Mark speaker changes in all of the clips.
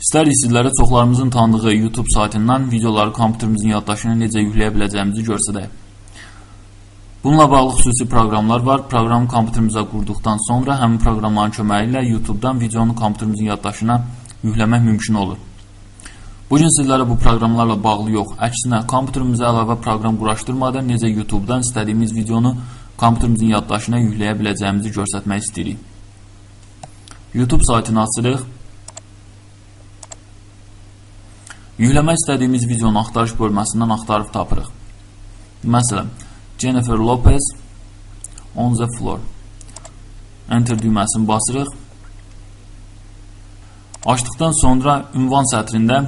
Speaker 1: İstərik sizlərə çoxlarımızın tanıdığı YouTube saytından videoları kompüterimizin yaddaşına necə yükləyə biləcəyimizi göstərək. Bununla bağlı xüsusi proqramlar var. Proqramı kompüterimizə qurduqdan sonra həmin proqramların köməyi ilə YouTube-dan videonu kompüterimizin yaddaşına yükləmək mümkün olur. Bugün sizlərə bu proqramlarla bağlı yox, əksinə kompüterimizə əlavə proqram quraşdırmadan necə YouTube-dan istədiyimiz videonu kompüterimizin yaddaşına yükləyə biləcəyimizi göstərmək istəyirik. YouTube saytını açırıq. Yükləmək istədiyimiz videonu axtarış bölməsindən axtarıb tapırıq. Məsələn, Jennifer Lopez on the floor. Enter düyməsini basırıq. Açdıqdan sonra ünvan sətrində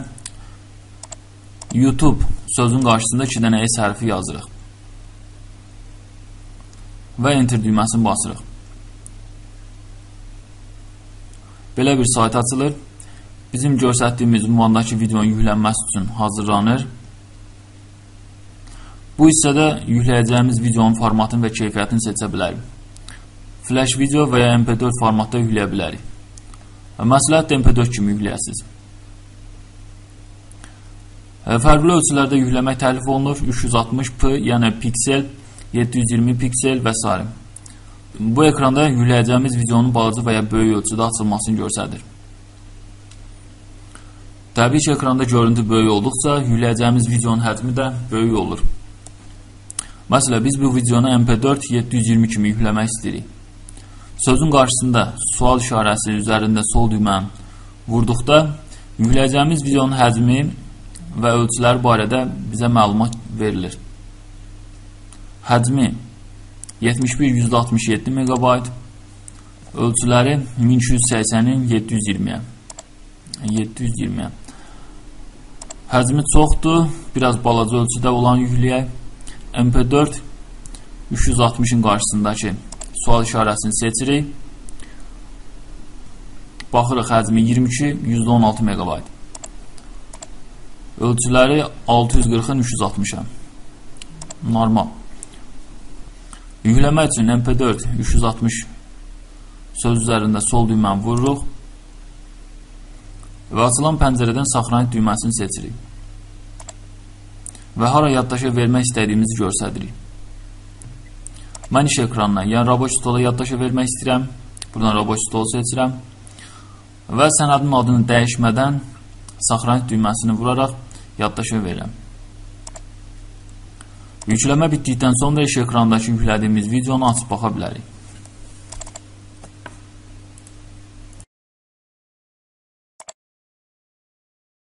Speaker 1: YouTube sözün qarşısında 2 dənə S hərfi yazırıq. Və Enter düyməsini basırıq. Belə bir sayt açılır. Bizim göstərdiyimiz ünvandakı videonun yüklənməsi üçün hazırlanır. Bu hissədə yükləyəcəyimiz videonun formatını və keyfiyyətini seçə bilərik. Flash video və ya MP4 formatda yükləyə bilərik. Məsləhət MP4 kimi yükləyəsiniz. Fərqli ölçülərdə yükləmək təklif olunur. 360p, yəni piksel, 720 piksel və s. Bu ekranda yükləyəcəyimiz videonun balaca və ya böyük ölçüdə açılmasını göstərir. Təbii ki, ekranda görüntü böyük olduqca yükləyəcəyimiz videonun həcmi də böyük olur. Məsələn, biz bu videonu MP4 720 kimi yükləmək istəyirik. Sözün qarşısında sual işarəsi üzərində sol düyməni vurduqda yükləyəcəyimiz videonun həcmi və ölçüləri barədə bizə məlumat verilir. Həcmi 71-167 MB, ölçüləri 1280-in 720-yə. Həcmi çoxdur, biraz balaca ölçüdə olan yükləyək. MP4 360-ın qarşısındakı sual işarəsini seçirik. Baxırıq həcmi 22-116 MB. Ölçüləri 640-ın 360-a. Normal. Yükləmək üçün MP4 360 söz üzərində sol düyməni vururuq və açılan pəncərədən saxlanıq düyməsini seçirik və hara yaddaşa vermək istədiyimizi göstəririk. Mən iş ekranına, yəni robot stola yaddaşa vermək istəyirəm. Buradan robot stolu seçirəm və sənədin adını dəyişmədən saxlanıq düyməsini vuraraq yaddaşa verirəm. Yükləmə bitdikdən sonra iş ekrandakı yüklədiyimiz videonu açıb baxa bilərik.